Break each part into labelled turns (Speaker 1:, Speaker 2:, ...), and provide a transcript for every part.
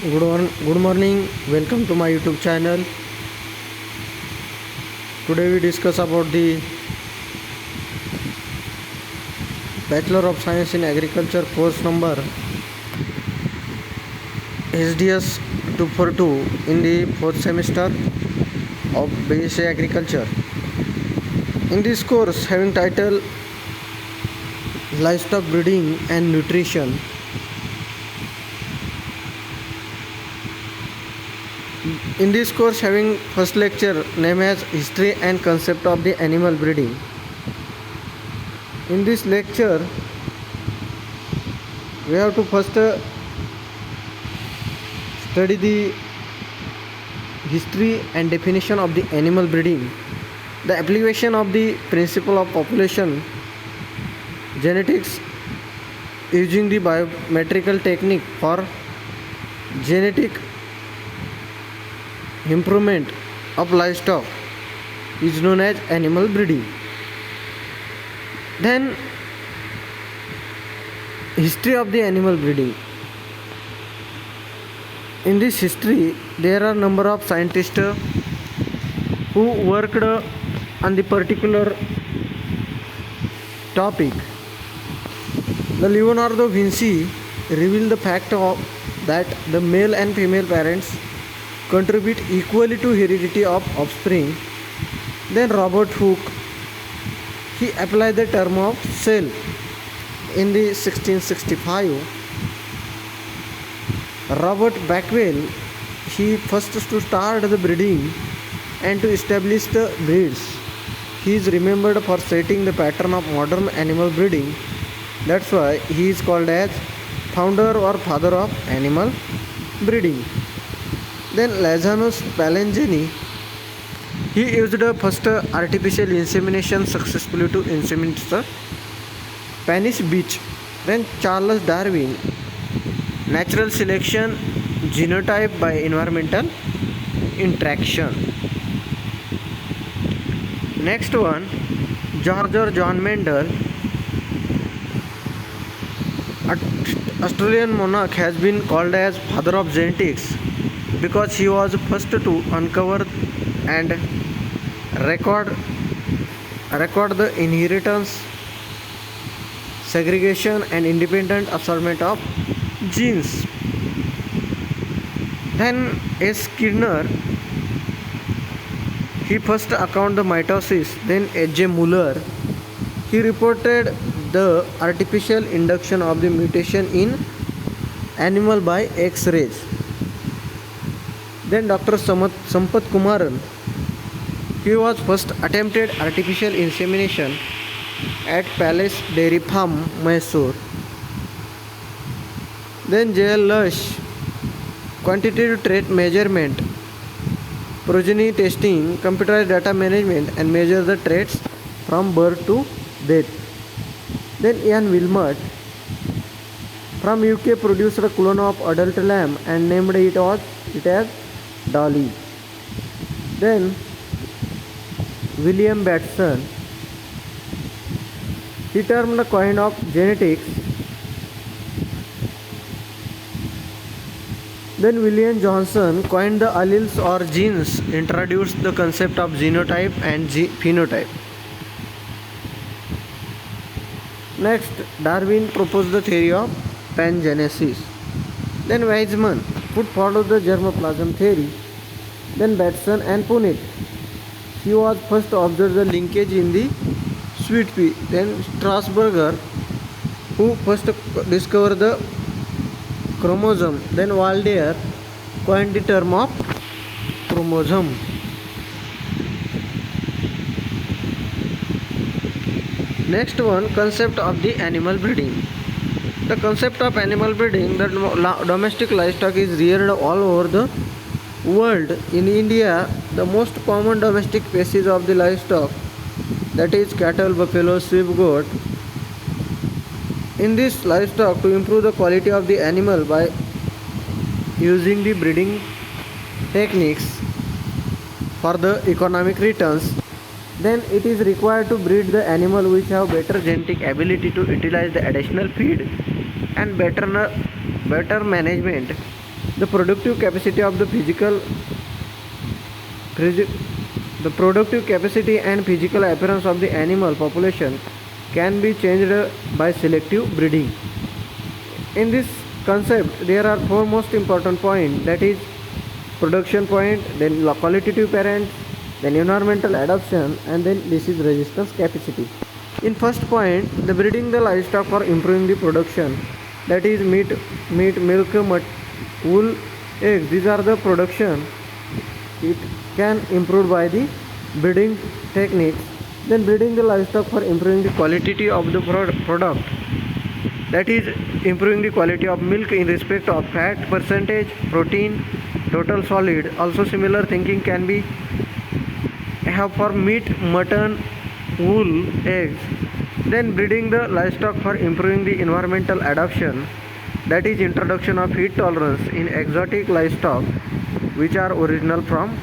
Speaker 1: Good morning. Welcome to my YouTube channel. Today we discuss about the Bachelor of Science in Agriculture course number SDS 242 in the 4th semester of BSc Agriculture. In this course having title Livestock Breeding and Nutrition, in this course having first lecture named as History and Concept of the Animal Breeding. In this lecture we have to first study the history and definition of the animal breeding, the application of the principle of population genetics using the biometrical technique for genetic improvement of livestock is known as animal breeding. Then history of the animal breeding. In this history there are number of scientists who worked on the particular topic. The Leonardo Vinci revealed the fact of that the male and female parents contribute equally to heredity of offspring. Then Robert Hooke, he applied the term of cell in the 1665. Robert Beckwell, he first to start the breeding and to establish the breeds. He is remembered for setting the pattern of modern animal breeding. That's why he is called as founder or father of animal breeding. Then Lazarus Palangeni, he used the first artificial insemination successfully to inseminate the Spanish bitch. Then Charles Darwin, natural selection, genotype by environmental interaction. Next one, George or John Mendel, Australian monarch, has been called as father of genetics because he was first to uncover and record the inheritance, segregation and independent assortment of genes. Then S. Skinner, he first account the mitosis. Then H.J. Muller, he reported the artificial induction of the mutation in animal by X-rays. Then Dr. Sampath Kumaran, he was first attempted artificial insemination at Palace Dairy Farm, Mysore. Then J.L. Lush, quantitative trait measurement, progeny testing, computerized data management and measure the traits from birth to death. Then Ian Wilmot from UK produced a clone of adult lamb and named it as Dolly. Then William Batson, he termed the coin of genetics. Then William Johnson coined the alleles or genes, introduced the concept of genotype and phenotype. Next, Darwin proposed the theory of pangenesis. Then Weizmann put forward the germplasm theory. Then Batson and Punnett, he was first to observe the linkage in the sweet pea. Then Strasburger, who first discovered the chromosome. Then Waldeyer coined the term of chromosome. Next one, concept of the animal breeding. The concept of animal breeding, that domestic livestock is reared all over the world. In India, the most common domestic species of the livestock, that is cattle, buffalo, sheep, goat. In this livestock, to improve the quality of the animal by using the breeding techniques for the economic returns, then it is required to breed the animal which have better genetic ability to utilize the additional feed and better management The productive capacity of the the productive capacity and physical appearance of the animal population can be changed by selective breeding. In this concept, there are four most important points, that is production point, then qualitative parents, then environmental adaptation, and then disease resistance capacity. In first point, the breeding the livestock for improving the production, that is meat, milk, wool, eggs. These are the production. It can improve by the breeding techniques. Then breeding the livestock for improving the quality of the product, that is improving the quality of milk in respect of fat percentage, protein, total solid. Also similar thinking can be have for meat, mutton, wool, eggs. Then breeding the livestock for improving the environmental adaptation, that is introduction of heat tolerance in exotic livestock which are original from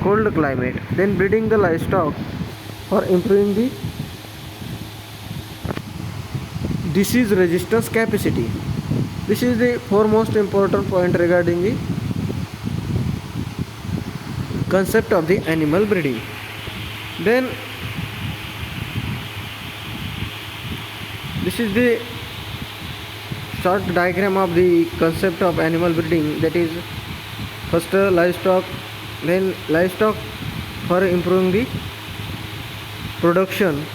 Speaker 1: cold climate. Then breeding the livestock for improving the disease resistance capacity. This is the four most important point regarding the concept of the animal breeding. Then this is the short diagram of the concept of animal breeding, that is first livestock, then livestock for improving the production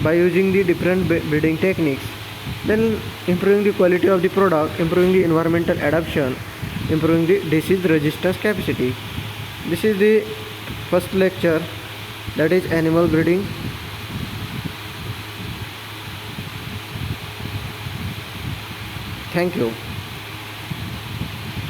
Speaker 1: by using the different breeding techniques, then improving the quality of the product, improving the environmental adaptation, improving the disease resistance capacity. This is the first lecture, that is animal breeding. Thank you.